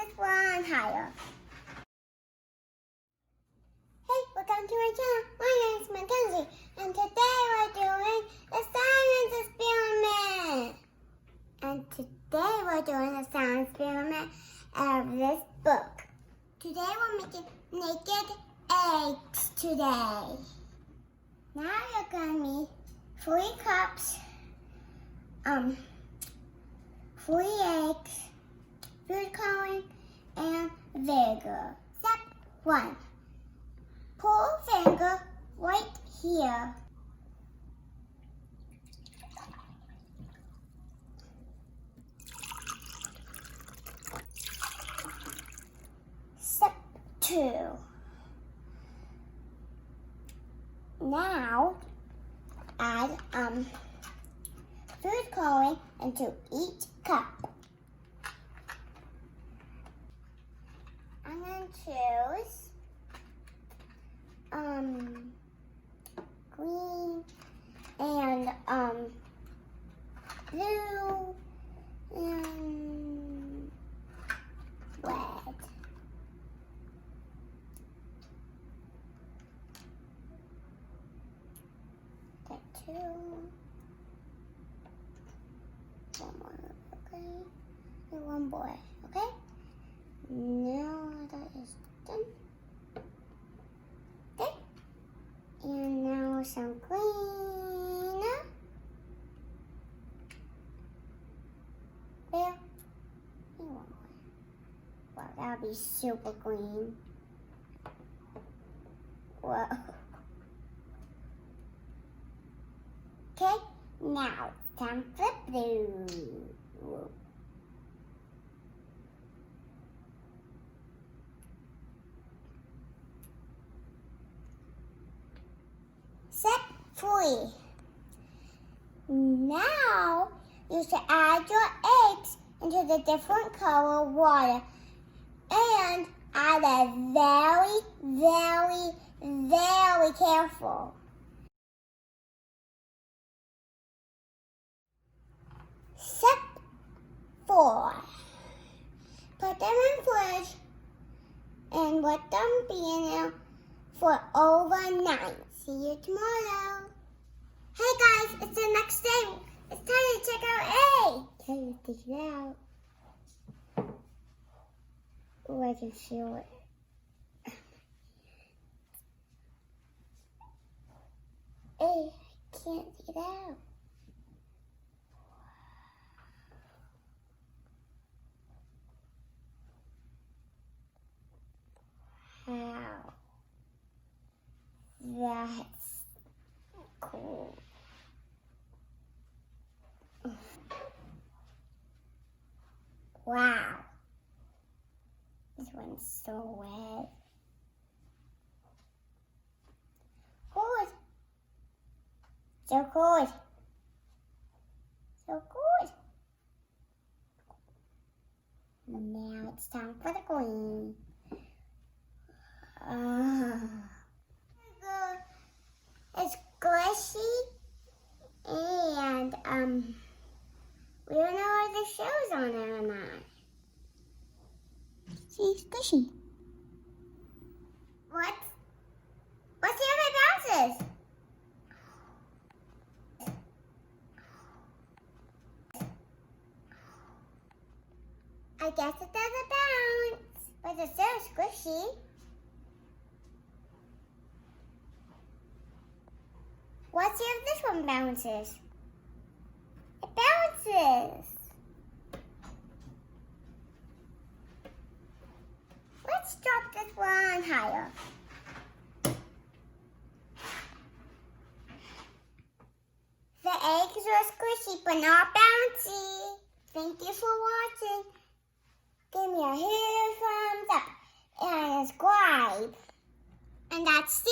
this one higher. Hey, welcome to my channel. My name is Kenzie, and today we're doing the science experiment. And today we're doing the science experiment of this book. Today we're making naked eggs today. Now you're going to need 3 cups, 3 eggs, food coloring, and vinegar. Step 1. Pour vinegar right here. Step 2. Now add food coloring into each cup. I'm going to choose green and blue and red. Get 2. One more, okay? And 1 boy, okay? Now that is done. Okay. And now some green. There. And 1 more. Wow, that would be super green. Whoa. Okay, now it's time for blue. Whoa. Step 3. Now you should add your eggs into the different color water and add it very, very, very careful. Step 4. Put them in fridge and let them be in there for overnight. See you tomorrow. Hey guys, it's the next day. It's time to check out A. Okay, let's take it out. Oh, I can feel it. A, I can't take it out. Wow. That's cool. Wow. This one's so wet. Cool. So cool. So cool. Now it's time for the green. It's squishy and we don't know if the shell's on it or not. See, squishy. What's the other bounces? I guess it doesn't bounce, but it's still squishy. Let's see if this one bounces. It bounces. Let's drop this one higher. The eggs are squishy but not bouncy. Thank you for watching. Give me a huge thumbs up and subscribe. And that's the